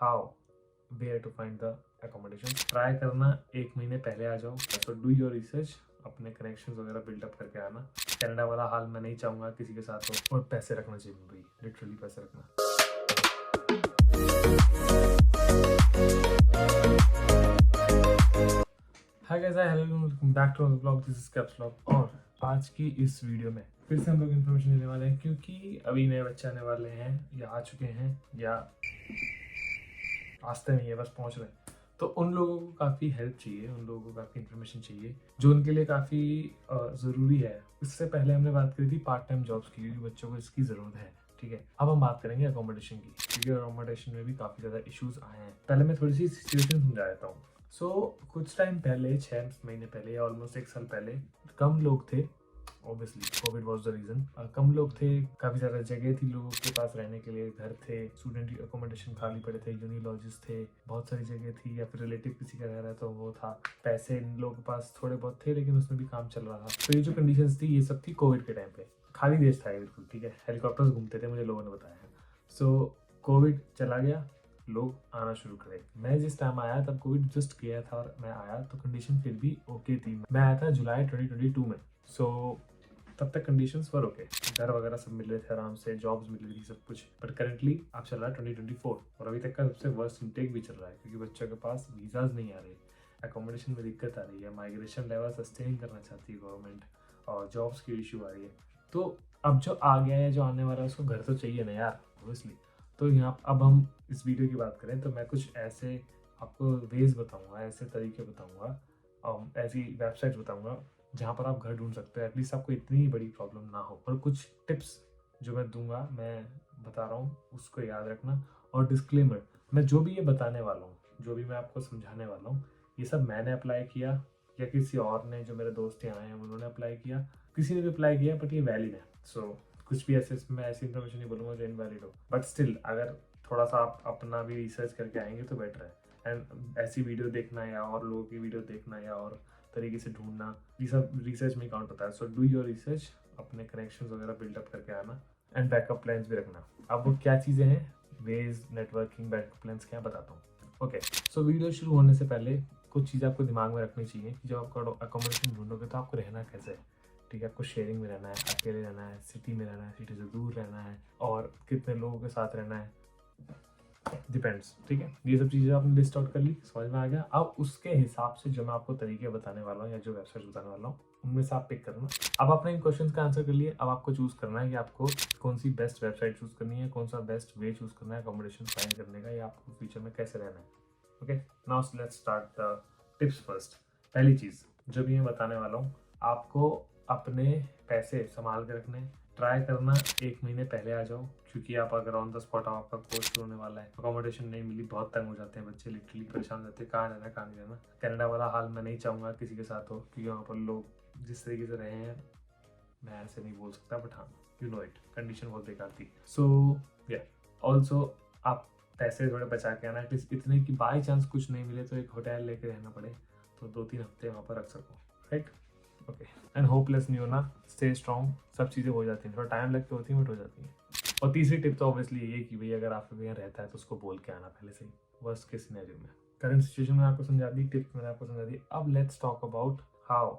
How where to find the accommodation. Try करना 1 महीने पहले आ जाओ, तो डू योर रिसर्च, अपने कनेक्शंस वगैरह बिल्डअप करके आना। कनाडा वाला हाल मैं नहीं चाहूँगा किसी के साथ हो, और पैसे रखना चाहिए भाई, लिटरली पैसे रखना। Hi guys, hello, welcome back to our blog, this is caps blog. और आज की इस वीडियो में फिर से हम लोग इन्फॉर्मेशन देने वाले हैं, क्योंकि अभी नए बच्चे आने वाले हैं या आ चुके हैं या रास्ते में ही है, बस पहुंच रहे हैं। तो उन लोगों को काफ़ी हेल्प चाहिए, उन लोगों को काफ़ी इन्फॉर्मेशन चाहिए जो उनके लिए काफ़ी ज़रूरी है। इससे पहले हमने बात करी थी पार्ट टाइम जॉब्स की, क्योंकि बच्चों को इसकी ज़रूरत है। ठीक है, अब हम बात करेंगे अकोमोडेशन की, क्योंकि अकोमोडेशन में भी काफ़ी ज़्यादा इश्यूज आए हैं। पहले मैं थोड़ी सी सिचुएशन समझा देता हूँ। कुछ टाइम पहले, 6 महीने पहले या ऑलमोस्ट 1 साल पहले, कम लोग थे। Obviously Covid was the reason. कम लोग थे, काफ़ी ज़्यादा जगह थी लोगों के पास रहने के लिए, घर थे, स्टूडेंट अकोमोडेशन खाली पड़े थे, यूनिलॉजिस थे, बहुत सारी जगह थी, या फिर रिलेटिव किसी का रह रहा तो वो था। पैसे इन लोगों के पास थोड़े बहुत थे, लेकिन उसमें भी काम चल रहा था। तो ये जो कंडीशंस थी, ये सब थी कोविड के टाइम पे। खाली देश था ये बिल्कुल, ठीक है। हेलीकॉप्टर्स घूमते थे, मुझे लोगों ने बताया है। कोविड चला गया, लोग आना शुरू करे। मैं जिस टाइम आया तब कोविड जस्ट गया था, और मैं आया तो कंडीशन फिर भी ओके थी। मैं आया था जुलाई 2022 में। तब तक कंडीशंस वर ओके, घर वगैरह सब मिल रहे थे आराम से, जॉब्स मिल रही थी, सब कुछ। बट करेंटली अब चल रहा है 2024, और अभी तक का सबसे वर्स्ट इनटेक भी चल रहा है, क्योंकि बच्चों के पास वीजाज नहीं आ रहे, अकोमोडेशन में दिक्कत आ रही है, माइग्रेशन लेवल सस्टेन करना चाहती है गवर्नमेंट, और जॉब्स की इशू आ रही है। तो अब जो आ गया है, जो आने वाला है, उसको घर तो चाहिए ना यार, ऑब्वियसली। तो यहाँ अब हम इस वीडियो की बात करें तो मैं कुछ ऐसे आपको वेज बताऊंगा, ऐसे तरीके बताऊंगा, ऐसी वेबसाइट्स बताऊंगा जहाँ पर आप घर ढूंढ सकते हो, एटलीस्ट आपको इतनी बड़ी प्रॉब्लम ना हो। और कुछ टिप्स जो मैं दूंगा, मैं बता रहा हूँ, उसको याद रखना। और डिस्क्लेमर, मैं जो भी ये बताने वाला हूँ, जो भी मैं आपको समझाने वाला हूँ, ये सब मैंने अप्लाई किया या किसी और ने, जो मेरे दोस्त यहाँ हैं उन्होंने अप्लाई किया, किसी ने भी अप्लाई किया, बट ये वैलिड है। कुछ भी ऐसे मैं ऐसी इन्फॉर्मेशन नहीं बोलूँगा जो इनवैलिड हो, बट स्टिल अगर थोड़ा सा आप अपना भी रिसर्च करके आएंगे तो बेटर है। एंड ऐसी वीडियो देखना या और लोगों की वीडियो देखना या और तरीके से ढूंढना, ये सब रिसर्च में काउंट होता है। सो डू योर रिसर्च, अपने कनेक्शंस वगैरह बिल्डअप करके आना, एंड बैकअप प्लान्स भी रखना। अब वो क्या चीज़ें हैं, वेज, नेटवर्किंग, बैकअप प्लान्स क्या, बताता हूँ। ओके, सो वीडियो शुरू होने से पहले कुछ चीज़ें आपको दिमाग में रखनी चाहिए कि जब आप अकोमोडेशन ढूंढोगे तो आपको रहना कैसे है। ठीक है, आपको शेयरिंग में रहना है, अकेले रहना है, सिटी में रहना है, सिटी से दूर रहना है, और कितने लोगों के साथ रहना है, डिपेंड्स। ठीक है, ये सब चीज़ें आपने लिस्ट आउट कर ली, समझ में आ गया। अब उसके हिसाब से जो मैं आपको तरीके बताने वाला हूँ या जो वेबसाइट बताने वाला हूँ, उनमें से आप पिक करना। अब आपने इन क्वेश्चंस का आंसर कर लिए, अब आपको चूज करना है कि आपको कौन सी बेस्ट वेबसाइट चूज करनी है, कौन सा बेस्ट वे चूज करना है अकोमोडेशन फाइंड करने का, या आपको फ्यूचर में कैसे रहना है। Okay, now let's start the tips first. पहली चीज़ जो भी मैं बताने वाला हूँ, आपको अपने पैसे संभाल के रखने। ट्राई करना 1 महीने पहले आ जाओ, क्योंकि आप अगर ऑन द स्पॉट आपका कोर्स शुरू होने वाला है, अकोमोडेशन नहीं मिली, बहुत तंग हो जाते हैं बच्चे, लिटरली परेशान हो जाते हैं, कहाँ रहना कहाँ नहीं रहना। कनाडा वाला हाल मैं नहीं चाहूँगा किसी के साथ हो, क्योंकि वहाँ पर लोग जिस तरीके से रहे हैं, मैं ऐसे नहीं बोल सकता, बट हाँ, यू नो इट, कंडीशन बहुत बेकार थी। या ऑल्सो आप पैसे थोड़े बचा के आना, एटलीस्ट इतने कि बाई चांस कुछ नहीं मिले तो एक होटल लेके रहना पड़े, तो 2-3 हफ्ते वहाँ पर रख सको, राइट। ओके, एंड होपलेस नहीं होना, स्टे स्ट्रॉन्ग, सब चीज़ें हो जाती हैं, थोड़ा टाइम लग के होती है, बट हो जाती हैं। और तीसरी टिप तो ऑब्वियसली ये कि भाई अगर आपके यहाँ रहता है तो उसको बोल के आना पहले से ही, वर्स्ट केस सिनेरियो में। करंट सिचुएशन में आपको समझा दी, टिप्स मैंने आपको समझा दी। अब let's talk about how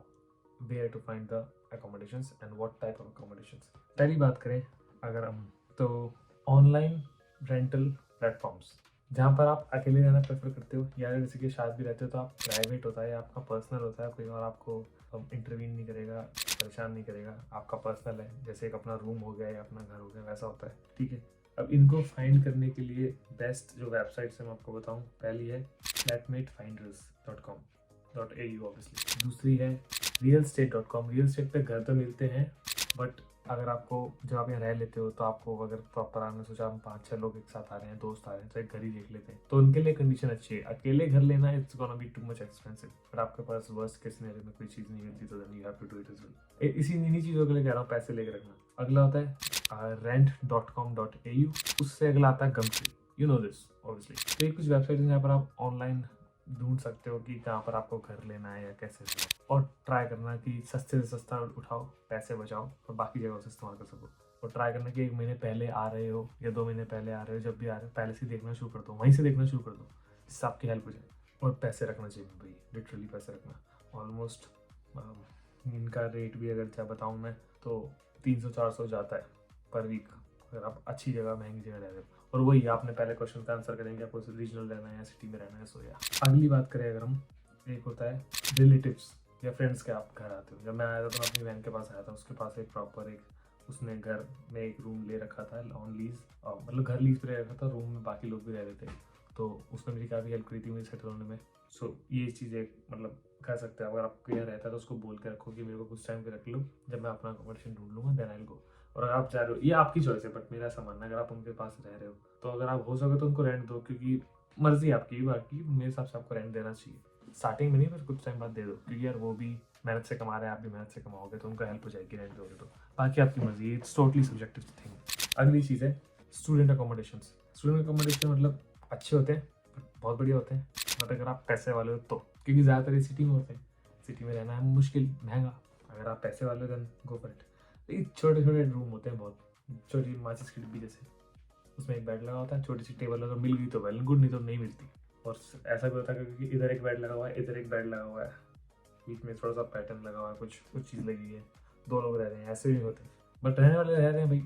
where to find the accommodations and what type of accommodations। पहली बात करें अगर हम, तो ऑनलाइन रेंटल प्लेटफॉर्म्स, जहाँ पर आप अकेले रहना प्रेफर करते हो, या जैसे कि शायद भी रहते हो तो आप प्राइवेट होता है या आपका पर्सनल होता है, कोई और आपको इंटरवीन नहीं करेगा, परेशान नहीं करेगा, आपका पर्सनल है, जैसे एक अपना रूम हो गया या अपना घर हो गया, वैसा होता है। ठीक है, अब इनको फाइंड करने के लिए बेस्ट जो वेबसाइट्स है मैं आपको बताऊँ, पहली है flatmatefinders.com.au ऑब्वियसली। दूसरी है realestate.com। रियल स्टेट पे घर तो मिलते हैं, बट अगर आपको, जब आप यहाँ रह लेते हो तो आपको अगर प्रॉपर, आपने सोचा हम 5-6 लोग एक साथ आ रहे हैं, दोस्त आ रहे हैं, तो एक घर ही देख लेते हैं, तो उनके लिए कंडीशन अच्छी है। अकेले घर लेना it's gonna be too much expensive, but आपके पास वर्स्ट केस सिनेरियो में कोई चीज़ नहीं मिलती तो then you have to do it as well. इसी इन्हीं चीज़ों के लिए कह रहा हूँ, पैसे लेके रखना। अगला होता है rent.com.au। उससे अगला आता है गमट्री, यू नो दिस ऑब्वियसली। तो ये कुछ वेबसाइट है जहाँ पर आप ऑनलाइन ढूंढ सकते हो कि कहाँ पर आपको घर लेना है या कैसे लेना है, और ट्राई करना कि सस्ते से सस्ता उठाओ, पैसे बचाओ और बाकी जगहों से इस्तेमाल कर सको। और ट्राई करना कि 1 महीने पहले आ रहे हो या 2 महीने पहले आ रहे हो, जब भी आ रहे हो पहले से देखना शुरू कर दो, वहीं से देखना शुरू कर दो, जिससे आपकी हेल्प हो जाए। और पैसे रखना चाहिए भाई, लिटरली पैसे रखना। ऑलमोस्ट इनका रेट भी अगर क्या बताऊँ मैं तो 300-400 जाता है पर वीक, अगर आप अच्छी जगह महंगी जगह रह रहे हो। और वही आपने पहले क्वेश्चन का आंसर करेंगे आपको रीजनल रहना है या सिटी में रहना है, सो या अगली बात करें अगर हम, एक होता है रिलेटिव्स या फ्रेंड्स के आप घर आते हो। जब मैं आया था तो मैं अपनी बहन के पास आया था, उसके पास एक प्रॉपर एक उसने घर में एक रूम ले रखा था ऑन लीज, मतलब घर लीज पे ले रखा था, रूम में बाकी लोग भी रह रहे थे, तो उसने मेरी काफ़ी हेल्प करी थी मुझे सेटल होने में। सो ये चीज़ें मतलब कह सकते हैं, अगर आपको यहाँ रहता है तो उसको बोल के रखो कि मेरे को कुछ टाइम पे रख लो, जब मैं अपना अकोमोडेशन ढूंढ लूँगा देन आई विल गो। और अगर आप जा रहे हो, ये आपकी चॉइस है, बट मेरा ऐसा मानना है अगर आप उनके पास रह रहे हो तो अगर आप हो सके तो उनको रेंट दो, क्योंकि मर्जी आपकी, बाकी मेरे हिसाब से आपको रेंट देना चाहिए। स्टार्टिंग में नहीं, पर कुछ टाइम बाद दे दो, क्योंकि यार वो भी मेहनत से कमा रहे हैं, आप भी मेहनत से कमाओगे तो उनको हेल्प हो जाएगी रेंट दोगे तो। बाकी आपकी मर्जी, इट्स टोटली सब्जेक्टिव थिंग। अगली चीज़ है स्टूडेंट अकोमोडेशन। स्टूडेंट अकोमोडेशन मतलब अच्छे होते हैं, बहुत बढ़िया होते हैं, बट अगर आप पैसे वाले हो तो, क्योंकि ज़्यादातर ये सिटी में होते हैं, सिटी में रहना है मुश्किल, महंगा। अगर आप पैसे वाले हो देन गो फॉर इट। ये छोटे छोटे रूम होते हैं, बहुत छोटी माचिस की डिब्बी जैसे, उसमें एक बेड लगा होता है, छोटी सी टेबल, अगर मिल गई तो वेल गुड, नहीं तो नहीं मिलती। और ऐसा भी होता है क्योंकि इधर एक बेड लगा हुआ है, इधर एक बेड लगा हुआ है, बीच में थोड़ा सा पैटर्न लगा हुआ है, कुछ कुछ चीज़ लगी है, 2 लोग रह रहे हैं, ऐसे भी होते हैं। बट रहने वाले रह रहे हैं भाई,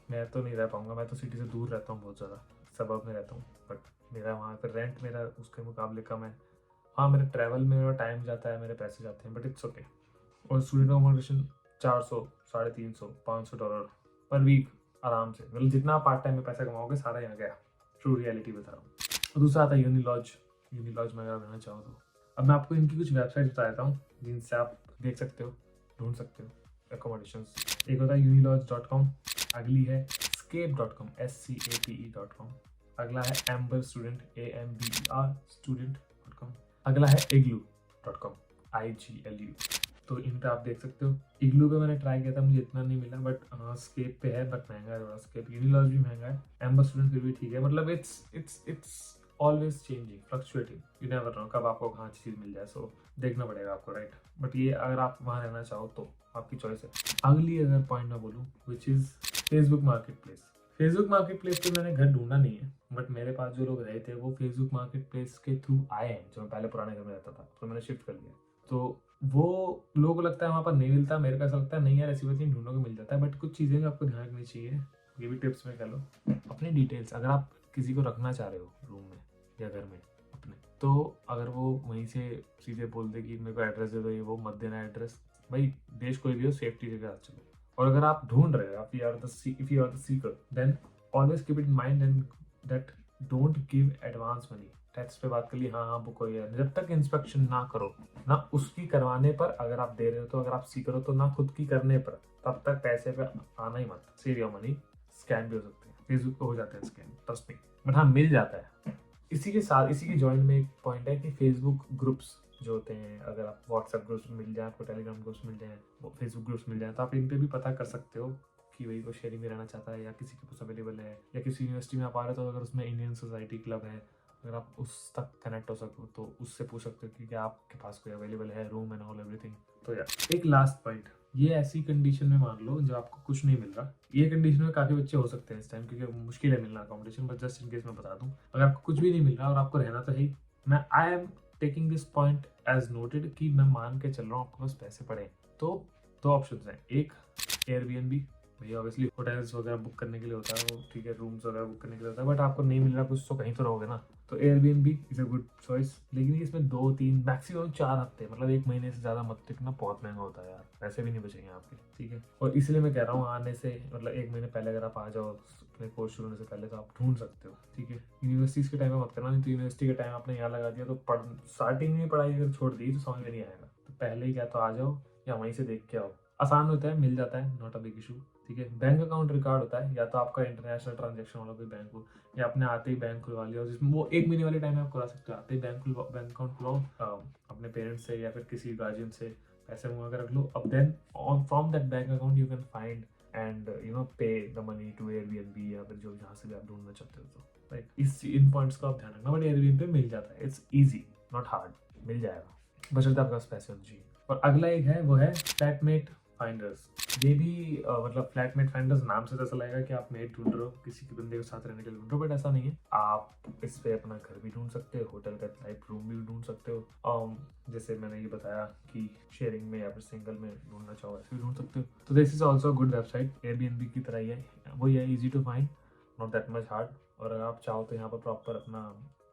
मैं तो नहीं रह पाऊंगा, मैं तो सिटी से दूर रहता हूँ बहुत ज़्यादा, सबब में रहता हूँ, बट मेरा वहाँ पर रेंट मेरा उसके मुकाबले कम है। हाँ, मेरे ट्रैवल में मेरा टाइम जाता है, मेरे पैसे जाते हैं, बट इट्स ओके। और स्टूडेंट अकोमोडेशन 400, $350, $500 पर वीक आराम से, मतलब जितना आप पार्ट टाइम में पैसा कमाओगे सारा यहाँ गया, ट्रू रियलिटी बता रहा हूँ। और दूसरा आता है यूनिलॉज। यूनिलॉज में अगर रहना चाहो तो, अब मैं आपको इनकी कुछ वेबसाइट बता देता हूँ जिनसे आप देख सकते हो, ढूंढ सकते हो अकोमोडेशंस। एक होता है unilodge.com, अगली है scape.com, SCAPE.com, अगला है Amber Student, AMBER Student.com, अगला है igloo.com, IGLU। तो इन पे आप देख सकते हो। इग्लू पे मैंने ट्राई किया था, मुझे इतना नहीं मिला, बट हाँ स्केप पे है, बट महंगा है थोड़ा स्केप। यूनिलॉज भी महंगा है, एम्बर स्टूडेंट फिर भी ठीक है, मतलब it's always changing, fluctuating, you never know कब आपको कहाँ चीज़ मिल जाए, सो देखना पड़ेगा आपको, राइट। बट ये अगर आप वहाँ रहना चाहो तो आपकी चॉइस है। अगली अगर पॉइंट मैं बोलूँ which is Facebook market place. Facebook market place पे मैंने घर ढूंढा नहीं है, बट मेरे पास जो लोग रहे थे वो फेसबुक मार्केट प्लेस के थ्रू आए हैं, जो मैं पहले पुराने घर में रहता था तो मैंने शिफ्ट कर लिया। तो वो लोगों को लगता है वहाँ पर नहीं मिलता, मेरे को ऐसा लगता है नहीं यार ऐसी बात नहीं, ढूंढोगे मिल जाता है। बट कुछ चीज़ें जो आपको ध्यान रखनी चाहिए, ये भी टिप्स में कह लो, अपनी डिटेल्स अगर आप किसी को रखना चाह रहे हो रूम में या घर में अपने, तो अगर वो वहीं से सीधे बोल दे कि मेरे को एड्रेस दे दो, ये वो मत देना एड्रेस, भाई देश कोई भी हो सेफ्टी के साथ चलो। और अगर आप ढूंढ रहे हो, if you are the seeker, then always keep it in mind and that don't give advance money. Tax पे बात कर ली, हाँ बुक हो गया, जब तक इंस्पेक्शन ना करो, ना उसकी करवाने पर अगर आप दे रहे हो तो, अगर आप सीकर हो तो ना खुद की करने पर, तब तक पैसे पे आना ही मत। Save your money. स्कैम भी हो सकते हैं, फेसबुक पे हो जाते हैं स्कैम, ट्रस्ट मी, बट हाँ मिल जाता है। इसी के साथ इसी के जॉइंट में एक पॉइंट है कि फेसबुक ग्रुप्स जो होते हैं, अगर आप व्हाट्सएप ग्रुप्स मिल जाए, आपको टेलीग्राम ग्रुप्स मिल जाए, फेसबुक ग्रुप्स मिल जाए, तो आप इन पे भी पता कर सकते हो कि भाई वो शेयरिंग में रहना चाहता है या किसी के पास अवेलेबल है, या किसी यूनिवर्सिटी में आप आ रहे हो तो अगर उसमें इंडियन सोसाइटी क्लब है, अगर आप उस तक कनेक्ट हो सको तो उससे पूछ सकते हो कि क्या आपके पास कोई अवेलेबल है रूम एंड ऑल एवरीथिंग। तो यार एक लास्ट पॉइंट, ये ऐसी कंडीशन में मान लो जब आपको कुछ नहीं मिल रहा, ये कंडीशन में काफ़ी बच्चे हो सकते हैं इस टाइम, क्योंकि मुश्किल है मिलना accommodation, but just in case मैं बता दूं, अगर आपको कुछ भी नहीं मिल रहा और आपको रहना तो है, मैं I am taking this point as noted कि मैं मान के चल रहा हूँ आपके पास पैसे पड़े, तो 2 ऑप्शन हैं। एक एयरबीएनबी, भैया ऑब्वियसली होटल्स वगैरह बुक करने के लिए होता है वो, ठीक है, रूम्स वगैरह बुक करने के लिए होता है, बट आपको नहीं मिल रहा कुछ तो कहीं तो रहोगे ना, तो Airbnb is a good choice. लेकिन इसमें 2-3 मैक्सिमम 4 हफ्ते, मतलब 1 महीने से ज़्यादा मत टिकना, बहुत महंगा होता है यार, पैसे भी नहीं बचेंगे आपके, ठीक है। और इसलिए मैं कह रहा हूँ आने से मतलब 1 महीने पहले अगर आप आ जाओ अपने कोर्स शुरू होने से पहले, तो आप ढूंढ सकते हो, ठीक है। यूनिवर्सिटीज़ के टाइम में मत करना, नहीं तो यूनिवर्सिटी के टाइम आपने यहाँ लगा दिया तो स्टार्टिंग में पढ़ाई अगर छोड़ दी तो समझ में नहीं आएगा, तो पहले ही क्या तो आ जाओ या वहीं से देख के आओ, आसान होता है, मिल जाता है, नॉट अ बिग इशू, ठीक है। बैंक अकाउंट रिकॉर्ड होता है, या तो आपका इंटरनेशनल ट्रांजेक्शन वाला कोई बैंक हो, या आपने आते ही बैंक खुलवा लिया, जिसमें वो 1 महीने वाले टाइम में आप खुला सकते हो, आते ही बैंक अकाउंट खुलाओ, अपने पेरेंट्स से या फिर किसी गार्जियन से पैसे मंगा कर रख लो। अब then on from that bank account you can find and pay the money to Airbnb या फिर जो जहाँ से भी आप ढूंढना चाहते हो, तो राइट, इन पॉइंट्स का आप ध्यान रखना। बट एयरबीएनबी पे मिल जाता है, इट्स ईजी, नॉट हार्ड, मिल जाएगा, बशर्ते आपके पास पैसे होने चाहिए। और अगला एक है वो है फ्लैटमेट फाइंडर्स, ये भी मतलब फ्लैटमेट फाइंडर्स नाम से तो ऐसा लगेगा कि आप मेट ढूंढ रहे हो, किसी के बंदे के साथ रहने के लिए ढूंढ रहे हो, बट ऐसा नहीं है। आप इस पे अपना घर भी ढूंढ सकते हो, होटल का टाइप रूम भी ढूंढ सकते हो, जैसे मैंने ये बताया कि शेयरिंग में या फिर सिंगल में ढूंढना चाहो ऐसे भी ढूंढ सकते हो। तो this is also good website, Airbnb की तरह ही है, वही है, easy to find, not that much hard. और अगर आप चाहो तो यहाँ पर प्रॉपर अपना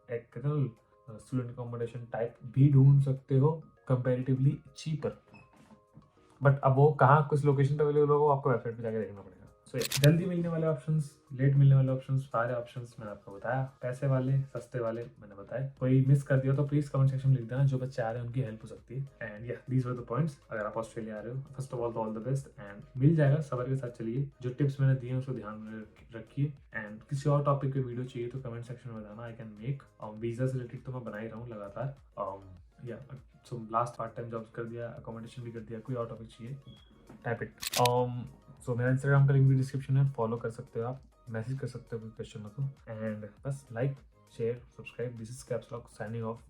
एक स्टूडेंट अकोमोडेशन टाइप भी ढूंढ सकते हो, कंपेरेटिवली चीपर। बट अब वो कहाँ कुछ लोकेशन पे अवेलेबल होगा आपको वेबसाइट पे जाके देखना पड़ेगा। सो जल्दी मिलने वाले ऑप्शंस, लेट मिलने वाले ऑप्शंस, सारे ऑप्शंस मैंने आपको बताया, पैसे वाले सस्ते वाले मैंने बताए। कोई मिस कर दिया तो प्लीज कमेंट सेक्शन में लिख देना, जो बच्चे आ रहे हैं उनकी हेल्प हो सकती है। एंड या दीज वर द पॉइंट्स। अगर आप ऑस्ट्रेलिया आ रहे हो, first of all the best, and मिल जाएगा, सबर के साथ चलिए, जो टिप्स मैंने दिए हैं उसको ध्यान में रखिए। एंड किसी और टॉपिक पे वीडियो चाहिए तो कमेंट सेक्शन में बताना, आई कैन मेक। वीजा से रिलेटेड तो मैं बना ही रहा हूँ लगातार। या so last part time jobs कर दिया, अकोमोडेशन भी कर दिया, कोई और टॉपिक चाहिए टाइप इट। सो मेरा इंस्टाग्राम का लिंक भी डिस्क्रिप्शन है, फॉलो कर सकते हो आप, मैसेज कर सकते हो कोई क्वेश्चन हो तो। एंड बस like share subscribe, this is caps lock signing off.